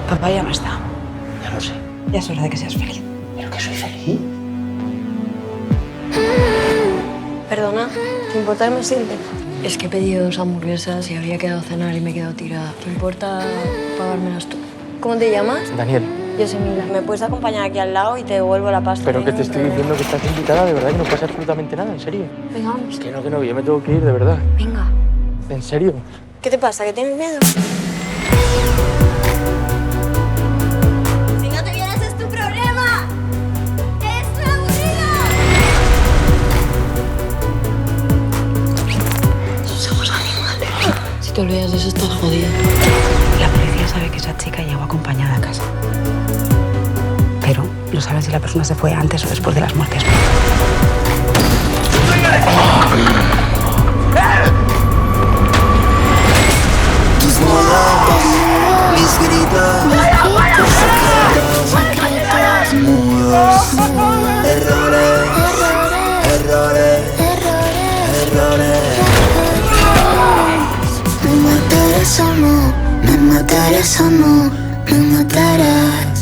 Papá ya no está. Ya lo sé. Ya es hora de que seas feliz. ¿Pero que soy feliz? Perdona, ¿te importa que me siente? Es que he pedido 2 hamburguesas y había quedado a cenar y me he quedado tirada. ¿Te importa pagármelas tú? ¿Cómo te llamas? Daniel. Yo soy Mila. ¿Me puedes acompañar aquí al lado y te devuelvo la pasta? Pero que te estoy diciendo que estás invitada, de verdad, que no pasa absolutamente nada, en serio. Venga, vamos. Que no, yo me tengo que ir, de verdad. Venga. ¿En serio? ¿Qué te pasa? ¿Que tienes miedo? Si no te vienes es tu problema. ¡Es muy aburrido! Somos animales. Si te olvidas de eso, estás jodida. La policía sabe que esa chica llegó acompañada a casa. Pero no saben si la persona se fue antes o después de las muertes. Tus modas, mis gritos, secretos, mudos, errores, errores, errores. Me matarás o no, me matarás o no, me matarás.